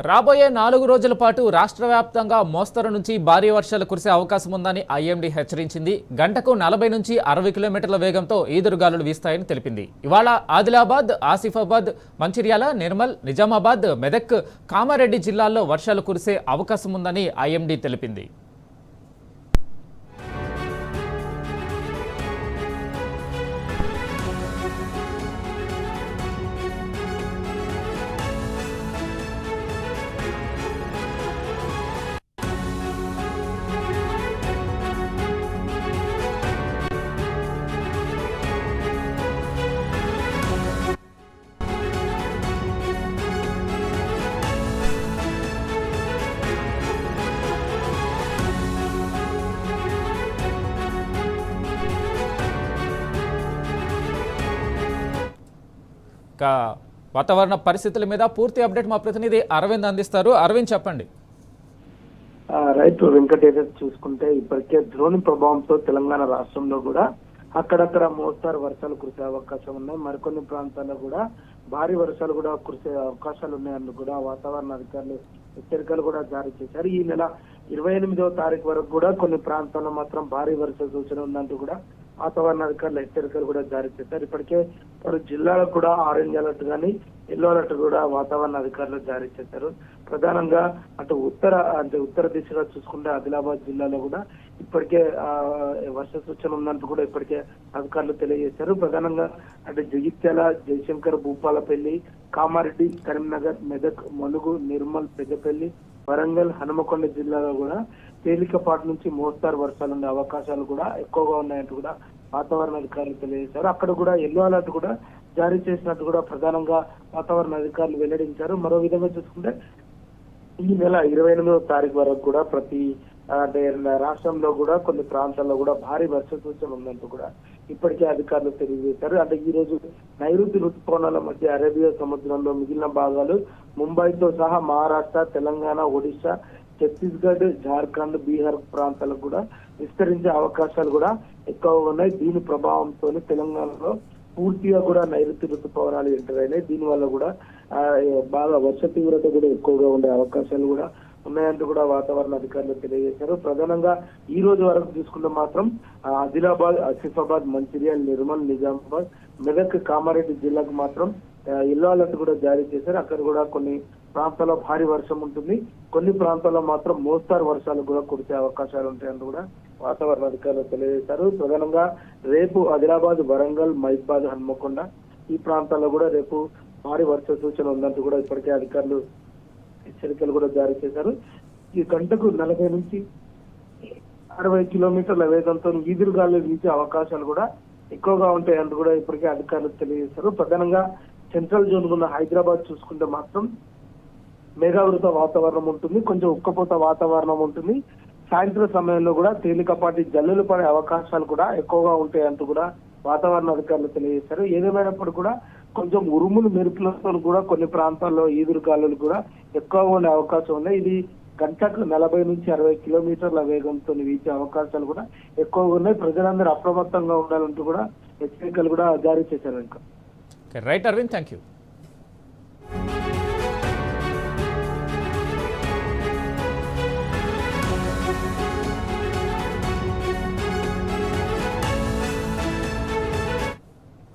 రాబోయే 4 రోజుల పాటు రాష్ట్ర వ్యాప్తంగా మోస్తరు నుంచి భారీ వర్షాలు కురిసే అవకాశం ఉందని ఐఎండీ హెచ్చరించింది. గంటకు 40 నుంచి 60 కిలోమీటర్ల వేగంతో ఈదురుగాలులు వీస్తాయని తెలిపింది. ఇవాళ ఆదిలాబాద్, ఆసిఫాబాద్, మంచిర్యాల, నిర్మల్, నిజామాబాద్, మెదక్, కామారెడ్డి జిల్లాల్లో వర్షాలు కురిసే అవకాశం ఉందని ఐఎండీ తెలిపింది. వాతావరణ పరిస్థితుల మీద పూర్తి అప్డేట్ మా ప్రతినిధి అరవింద్ అందిస్తారు. అరవింద్, చెప్పండి. రైతు వెంకటేశ్వర చూసుకుంటే ఇప్పటికే ద్రోణి ప్రభావంతో తెలంగాణ రాష్ట్రంలో కూడా అక్కడక్కడ మోస్తారు వర్షాలు కురిసే అవకాశం ఉన్నాయి. మరికొన్ని ప్రాంతాల్లో కూడా భారీ వర్షాలు కూడా కురిసే అవకాశాలు ఉన్నాయని కూడా వాతావరణ అధికారులు హెచ్చరికలు కూడా జారీ చేశారు. ఈ నెల 28వ తారీఖు వరకు కూడా కొన్ని ప్రాంతాల్లో మాత్రం భారీ వర్ష సూచన ఉందంటూ కూడా వాతావరణ అధికారులు హెచ్చరికలు కూడా జారీ చేశారు. ఇప్పటికే పలు జిల్లాలకు కూడా ఆరెంజ్ అలర్ట్ కానీ ఎల్లో అలర్ట్ కూడా వాతావరణ అధికారులు జారీ చేశారు. ప్రధానంగా ఉత్తర దిశగా చూసుకుంటే ఆదిలాబాద్ జిల్లాలో కూడా ఇప్పటికే వర్ష సూచన ఉందంటూ కూడా ఇప్పటికే అధికారులు తెలియజేశారు. ప్రధానంగా జగిత్యాల, జయశంకర్, భూపాలపల్లి, కామారెడ్డి, కరీంనగర్, మెదక్, ములుగు, నిర్మల్, పెద్దపల్లి, వరంగల్, హనుమకొండ జిల్లాలో కూడా తేలికపాటి నుంచి మోస్తారు వర్షాలు ఉండే అవకాశాలు కూడా ఎక్కువగా ఉన్నాయంటూ కూడా వాతావరణ అధికారులు తెలియజేశారు. అక్కడ కూడా ఎల్లో అలర్ట్ కూడా జారీ చేసినట్టు కూడా ప్రధానంగా వాతావరణ అధికారులు వెల్లడించారు. మరో విధంగా చూసుకుంటే ఈ నెల 28వ తారీఖు వరకు కూడా ప్రతి రాష్ట్రంలో కూడా కొన్ని ప్రాంతాల్లో కూడా భారీ వర్ష సూచన ఉందంటూ కూడా ఇప్పటికే అధికారులు తెలియజేశారు. ఈ రోజు నైరుతి ఋతుపవనాల మధ్య అరేబియా సముద్రంలో మిగిలిన భాగాలు ముంబైతో సహా మహారాష్ట్ర, తెలంగాణ, ఒడిశా, ఛత్తీస్గఢ్, జార్ఖండ్, బీహార్ ప్రాంతాలకు కూడా విస్తరించే అవకాశాలు కూడా ఎక్కువగా ఉన్నాయి. దీని ప్రభావంతో తెలంగాణలో పూర్తిగా కూడా నైరుతి ఋతుపవనాలు ఎంటర్ అయినాయి. దీని వల్ల కూడా బాగా వర్ష తీవ్రత కూడా ఎక్కువగా ఉండే అవకాశాలు కూడా ఉన్నాయంటూ కూడా వాతావరణ అధికారులు తెలియజేశారు. ప్రధానంగా ఈ రోజు వరకు చూసుకుంటే మాత్రం ఆదిలాబాద్, ఆసిఫాబాద్, మంచిర్యాల, నిర్మల్, నిజామాబాద్, మెదక్, కామారెడ్డి జిల్లాకు మాత్రం ఎల్లో అలర్ట్ కూడా జారీ చేశారు. అక్కడ కూడా కొన్ని ప్రాంతాల్లో భారీ వర్షం ఉంటుంది, కొన్ని ప్రాంతాల్లో మాత్రం మోస్తారు వర్షాలు కూడా కురిసే అవకాశాలు ఉంటాయంటూ కూడా వాతావరణ అధికారులు తెలియజేశారు. ప్రధానంగా రేపు ఆదిలాబాద్, వరంగల్, మహబూబాబాద్, హన్మకొండ ఈ ప్రాంతాల్లో కూడా రేపు భారీ వర్ష సూచన ఉందంటూ కూడా ఇప్పటికే అధికారులు హెచ్చరికలు కూడా జారీ చేశారు. ఈ గంటకు 40 నుంచి 60 కిలోమీటర్ల వేగంతో ఈదురుగాలు వీచే అవకాశాలు కూడా ఎక్కువగా ఉంటాయంటూ కూడా ఇప్పటికే అధికారులు తెలియజేశారు. ప్రధానంగా సెంట్రల్ జోన్ ఉన్న హైదరాబాద్ చూసుకుంటే మాత్రం మేఘావృత వాతావరణం ఉంటుంది, కొంచెం ఉక్కపోత వాతావరణం ఉంటుంది. సాయంత్రం సమయంలో కూడా తేలికపాటి జల్లులు పడే అవకాశాలు కూడా ఎక్కువగా ఉంటాయంటూ కూడా వాతావరణ అధికారులు తెలియజేశారు. ఏదేమైనప్పుడు కూడా కొంచెం ఉరుములు మెరుపులతో కూడా కొన్ని ప్రాంతాల్లో ఈదురుగాలులు కూడా ఎక్కువగా ఉండే అవకాశం ఉన్నాయి. ఇది గంటకు 40 నుంచి 60 కిలోమీటర్ల వేగంతో వీచే అవకాశాలు కూడా ఎక్కువగా ఉన్నాయి. ప్రజలందరూ అప్రమత్తంగా ఉండాలంటూ కూడా హెచ్చరికలు కూడా జారీ చేశారు. ఇంకా రైట్ అరవింద్, థ్యాంక్ యూ.